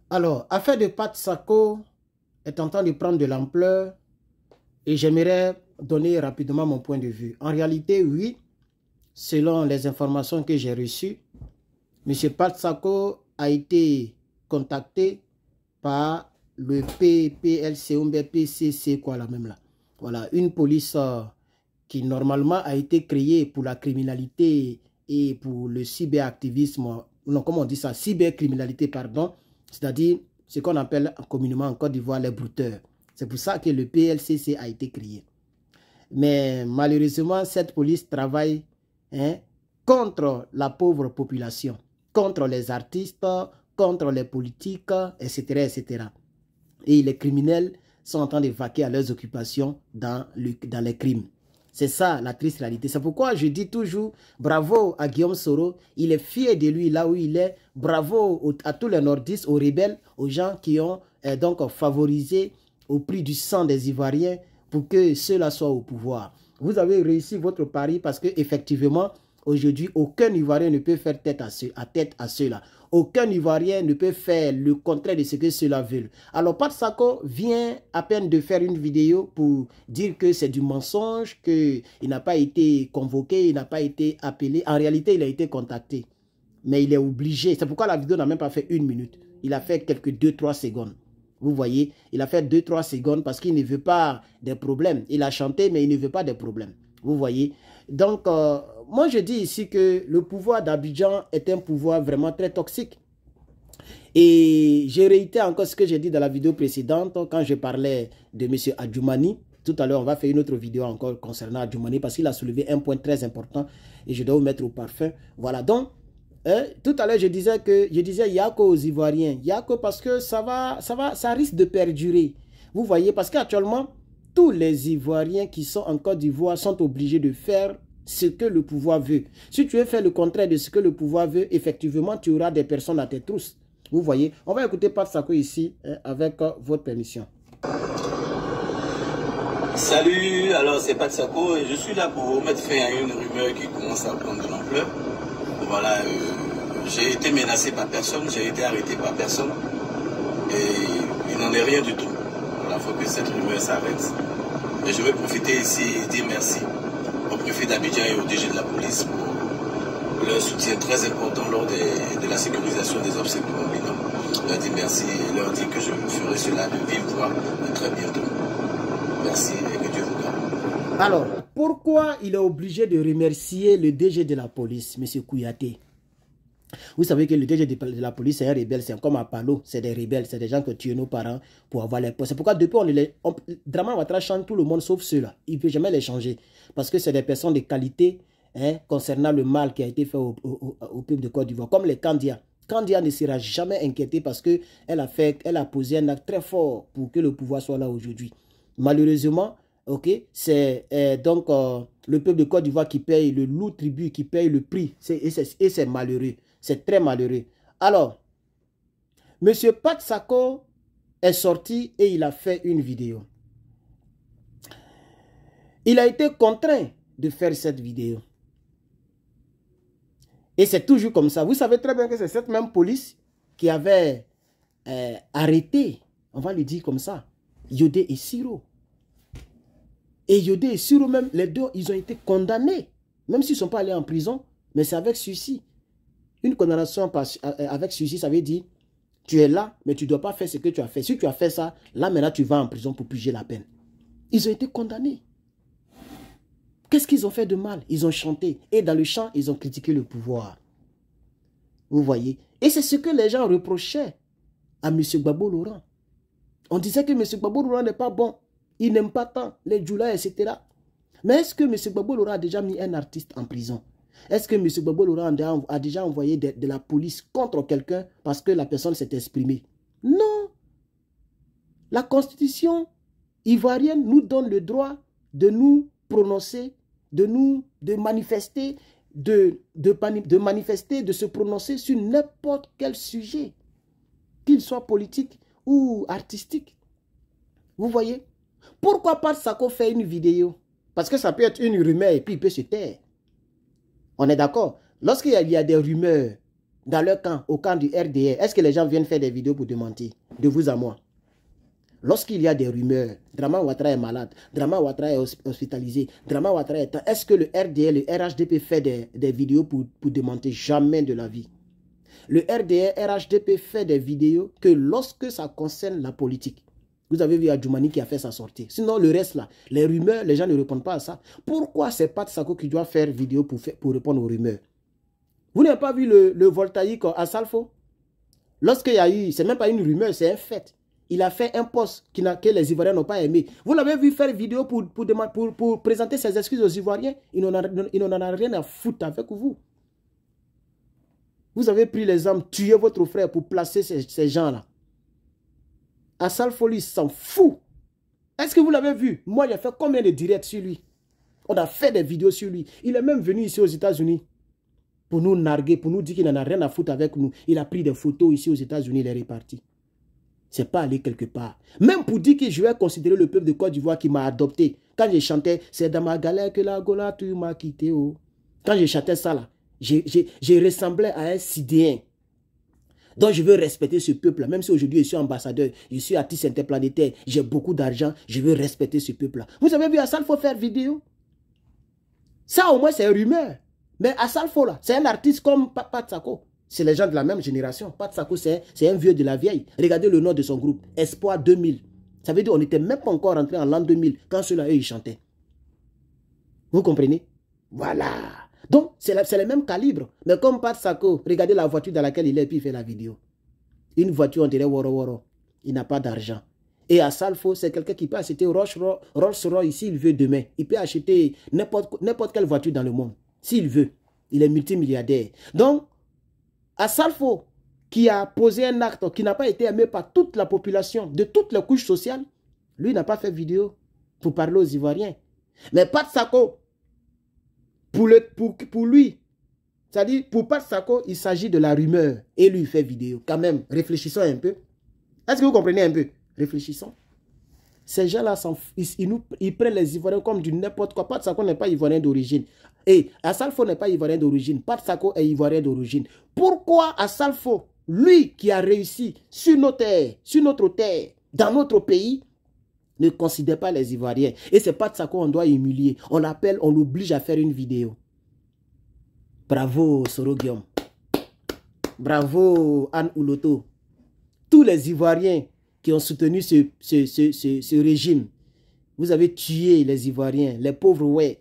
Alors, affaire de Pat Sako est en train de prendre de l'ampleur et j'aimerais donner rapidement mon point de vue. En réalité, oui, selon les informations que j'ai reçues, M. Pat Sako a été contacté par le PPLC ou PCC, quoi, la même là. Voilà, une police qui normalement a été créée pour la criminalité et pour le cyberactivisme, non, comment on dit ça, cybercriminalité, pardon, c'est-à-dire ce qu'on appelle communément en Côte d'Ivoire les brouteurs. C'est pour ça que le PLCC a été créé. Mais malheureusement, cette police travaille contre la pauvre population, contre les artistes, contre les politiques, etc., etc. Et les criminels sont en train de vaquer à leurs occupations dans les crimes. C'est ça la triste réalité. C'est pourquoi je dis toujours bravo à Guillaume Soro. Il est fier de lui là où il est. Bravo à tous les nordistes, aux rebelles, aux gens qui ont donc favorisé au prix du sang des Ivoiriens pour que ceux-là soient au pouvoir. Vous avez réussi votre pari parce que effectivement, aujourd'hui, aucun Ivoirien ne peut faire tête à ceux-là. Aucun Ivoirien ne peut faire le contraire de ce que ceux-là veulent. Alors, Pat Sako vient à peine de faire une vidéo pour dire que c'est du mensonge, qu'il n'a pas été convoqué, il n'a pas été appelé. En réalité, il a été contacté. Mais il est obligé. C'est pourquoi la vidéo n'a même pas fait 1 minute. Il a fait quelques 2-3 secondes. Vous voyez, il a fait 2-3 secondes parce qu'il ne veut pas des problèmes. Il a chanté, mais il ne veut pas des problèmes. Vous voyez. Donc, moi, je dis ici que le pouvoir d'Abidjan est un pouvoir vraiment très toxique. Et j'ai réitéré encore ce que j'ai dit dans la vidéo précédente quand je parlais de M. Adjoumani. Tout à l'heure, on va faire une autre vidéo encore concernant Adjoumani parce qu'il a soulevé un point très important et je dois vous mettre au parfum. Voilà, donc, tout à l'heure, je disais Yako aux Ivoiriens. Yako parce que ça risque de perdurer. Vous voyez, parce qu'actuellement, tous les Ivoiriens qui sont en Côte d'Ivoire sont obligés de faire ce que le pouvoir veut. Si tu veux faire le contraire de ce que le pouvoir veut, effectivement, tu auras des personnes à tes trousses. Vous voyez, on va écouter Pat Sako ici, avec votre permission. Salut, alors c'est Pat Sako et je suis là pour mettre fin à une rumeur qui commence à prendre de l'ampleur. Voilà, j'ai été menacé par personne, j'ai été arrêté par personne et il n'en est rien du tout. Voilà, il faut que cette rumeur s'arrête. Et je vais profiter ici et dire merci au préfet d'Abidjan et au DG de la police pour leur soutien très important lors de la sécurisation des obsèques de mon binôme. Je leur dis merci et leur dis que je ferai cela de vive voix très bientôt. Merci et que Dieu vous garde. Alors, pourquoi il est obligé de remercier le DG de la police, M. Kouyaté? Vous savez que le DG de la police, c'est un rebelle, c'est comme un Palo, c'est des rebelles, c'est des gens qui tuent nos parents pour avoir les postes. C'est pourquoi depuis Draman Ouattara chante tout le monde sauf ceux-là. Il ne peut jamais les changer. Parce que c'est des personnes de qualité concernant le mal qui a été fait au peuple de Côte d'Ivoire. Comme les Kandia. Kandia ne sera jamais inquiétée parce qu'elle a posé un acte très fort pour que le pouvoir soit là aujourd'hui. Malheureusement, c'est donc le peuple de Côte d'Ivoire qui paye le lourd tribut, qui paye le prix. Et c'est malheureux. C'est très malheureux. Alors, M. Pat Sako est sorti et il a fait une vidéo. Il a été contraint de faire cette vidéo. Et c'est toujours comme ça. Vous savez très bien que c'est cette même police qui avait arrêté, on va le dire comme ça, Yodé et Siro. Et Yodé et Siro même, les deux, ils ont été condamnés. Même s'ils ne sont pas allés en prison, mais c'est avec sursis. Une condamnation avec sursis, ça veut dire, tu es là, mais tu ne dois pas faire ce que tu as fait. Si tu as fait ça, là maintenant tu vas en prison pour purger la peine. Ils ont été condamnés. Qu'est-ce qu'ils ont fait de mal? Ils ont chanté. Et dans le chant, ils ont critiqué le pouvoir. Vous voyez? Et c'est ce que les gens reprochaient à M. Gbagbo Laurent. On disait que M. Gbagbo Laurent n'est pas bon. Il n'aime pas tant les djoula, etc. Mais est-ce que M. Gbagbo Laurent a déjà mis un artiste en prison? Est-ce que M. Gbagbo Laurent a déjà envoyé de la police contre quelqu'un parce que la personne s'est exprimée? Non. La Constitution ivoirienne nous donne le droit de nous prononcer, de manifester, de se prononcer sur n'importe quel sujet, qu'il soit politique ou artistique. Vous voyez? Pourquoi Pat Sako fait une vidéo? Parce que ça peut être une rumeur et puis il peut se taire. On est d'accord? Lorsqu'il y a des rumeurs, dans leur camp, au camp du RDR, est-ce que les gens viennent faire des vidéos pour démentir? De vous à moi. Lorsqu'il y a des rumeurs, Draman Ouattara est malade, Draman Ouattara est hospitalisé, Draman Ouattara est... Est-ce que le RDR, le RHDP fait des vidéos pour démentir? Jamais de la vie. Le RDR, RHDP fait des vidéos que lorsque ça concerne la politique. Vous avez vu Adjoumani qui a fait sa sortie. Sinon, le reste là, les rumeurs, les gens ne répondent pas à ça. Pourquoi c'est Pat Sako qui doit faire vidéo pour répondre aux rumeurs? Vous n'avez pas vu le voltaïque à Salfo? Lorsqu'il y a eu, c'est même pas une rumeur, c'est un fait. Il a fait un post que les Ivoiriens n'ont pas aimé. Vous l'avez vu faire vidéo pour présenter ses excuses aux Ivoiriens. Il n'en a rien à foutre avec vous. Vous avez pris les armes, tué votre frère pour placer ces gens-là. Assal Foli s'en fout. Est-ce que vous l'avez vu? Moi, j'ai fait combien de directs sur lui? On a fait des vidéos sur lui. Il est même venu ici aux États-Unis pour nous narguer, pour nous dire qu'il n'en a rien à foutre avec nous. Il a pris des photos ici aux États-Unis, il est reparti. C'est pas aller quelque part. Même pour dire que je vais considérer le peuple de Côte d'Ivoire qui m'a adopté. Quand je chantais, c'est dans ma galère que la Gola tu m'as quitté. Oh. Quand je chantais ça là, je ressemblais à un Sidéen. Donc je veux respecter ce peuple-là. Même si aujourd'hui je suis ambassadeur, je suis artiste interplanétaire, j'ai beaucoup d'argent, je veux respecter ce peuple-là. Vous avez vu Assal Fo faire vidéo? Ça au moins c'est une rumeur. Mais Assal Fo là, c'est un artiste comme Pat Sako. C'est les gens de la même génération. Pat Sako c'est un vieux de la vieille. Regardez le nom de son groupe, Espoir 2000. Ça veut dire qu'on n'était même pas encore rentré en l'an 2000 quand ceux-là eux ils chantaient. Vous comprenez? Voilà. Donc, c'est le même calibre. Mais comme Pat Sako, regardez la voiture dans laquelle il est, puis il fait la vidéo. Une voiture, on dirait Woro Woro. Il n'a pas d'argent. Et à Salfo, c'est quelqu'un qui peut acheter Rolls-Royce ici, il veut demain. Il peut acheter n'importe quelle voiture dans le monde. S'il veut. Il est multimilliardaire. Donc, à Salfo, qui a posé un acte qui n'a pas été aimé par toute la population, de toutes les couches sociales, lui n'a pas fait vidéo pour parler aux Ivoiriens. Mais Pat Sako, pour lui, c'est-à-dire pour Pat Sako, il s'agit de la rumeur. Et lui, il fait vidéo. Quand même, réfléchissons un peu. Est-ce que vous comprenez un peu? Réfléchissons. Ces gens-là, ils prennent les Ivoiriens comme du n'importe quoi. Pat Sako n'est pas Ivoirien d'origine. Et Assal Fo n'est pas Ivoirien d'origine. Pat Sako est Ivoirien d'origine. Pourquoi Assal Fo, lui qui a réussi sur nos terres, sur notre terre, dans notre pays, ne considère pas les Ivoiriens? Et c'est Pat Sako qu'on doit humilier. On l'appelle, on l'oblige à faire une vidéo. Bravo Soro Guillaume. Bravo Anne Ouloto. Tous les Ivoiriens qui ont soutenu ce régime, vous avez tué les Ivoiriens, les pauvres, ouais.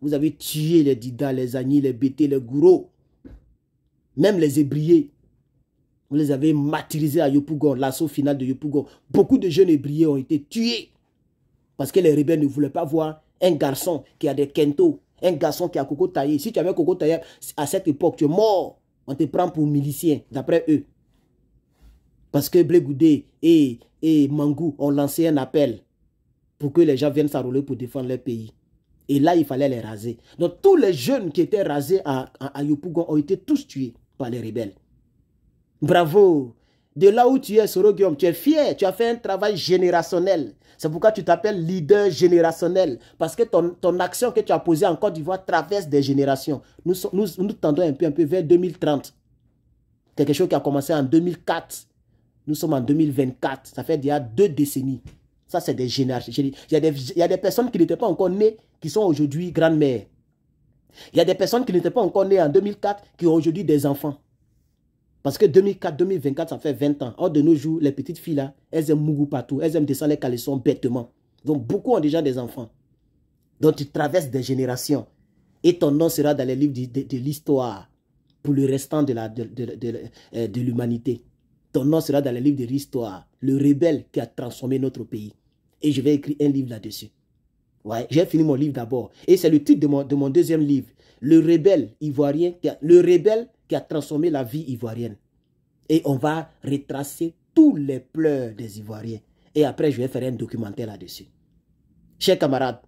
Vous avez tué les Dida, les Agni, les Bété, les Gouro. Même les Ébriés. Vous les avez martyrisés à Yopougon, l'assaut final de Yopougon. Beaucoup de jeunes Ébriés ont été tués. Parce que les rebelles ne voulaient pas voir un garçon qui a des kentos, un garçon qui a coco taillé. Si tu avais coco taillé à cette époque, tu es mort. On te prend pour milicien, d'après eux. Parce que Blé Goudé et Mangou ont lancé un appel pour que les gens viennent s'enrôler pour défendre leur pays. Et là, il fallait les raser. Donc, tous les jeunes qui étaient rasés à Yopougon ont été tous tués par les rebelles. Bravo! De là où tu es, Soro Guillaume, tu es fier. Tu as fait un travail générationnel. C'est pourquoi tu t'appelles leader générationnel. Parce que ton action que tu as posée en Côte d'Ivoire traverse des générations. Nous tendons un peu vers 2030. Quelque chose qui a commencé en 2004. Nous sommes en 2024. Ça fait déjà 2 décennies. Ça, c'est des générations. Il y a des personnes qui n'étaient pas encore nées, qui sont aujourd'hui grandes-mères. Il y a des personnes qui n'étaient pas encore nées en 2004, qui ont aujourd'hui des enfants. Parce que 2004-2024, ça fait 20 ans. Or, de nos jours, les petites filles là, elles aiment mougou partout. Elles aiment descendre les caleçons bêtement. Donc, beaucoup ont déjà des enfants. Donc, tu traverses des générations. Et ton nom sera dans les livres de l'histoire pour le restant de l'humanité. Ton nom sera dans les livres de l'histoire. Le rebelle qui a transformé notre pays. Et je vais écrire un livre là-dessus. Ouais, j'ai fini mon livre d'abord. Et c'est le titre de mon deuxième livre. Le rebelle ivoirien, le rebelle qui a transformé la vie ivoirienne. Et on va retracer tous les pleurs des Ivoiriens. Et après, je vais faire un documentaire là-dessus. Chers camarades,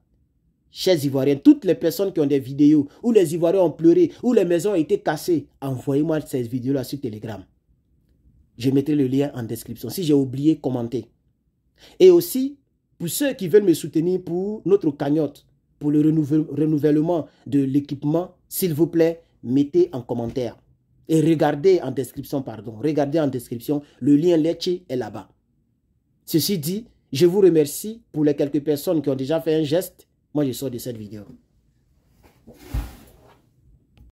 chers Ivoiriens, toutes les personnes qui ont des vidéos où les Ivoiriens ont pleuré, où les maisons ont été cassées, envoyez-moi ces vidéos-là sur Telegram. Je mettrai le lien en description. Si j'ai oublié, commentez. Et aussi, pour ceux qui veulent me soutenir pour notre cagnotte, pour le renouvellement de l'équipement, s'il vous plaît, mettez en commentaire. Et regardez en description, pardon. Regardez en description, le lien Lecce est là-bas. Ceci dit, je vous remercie pour les quelques personnes qui ont déjà fait un geste. Moi, je sors de cette vidéo.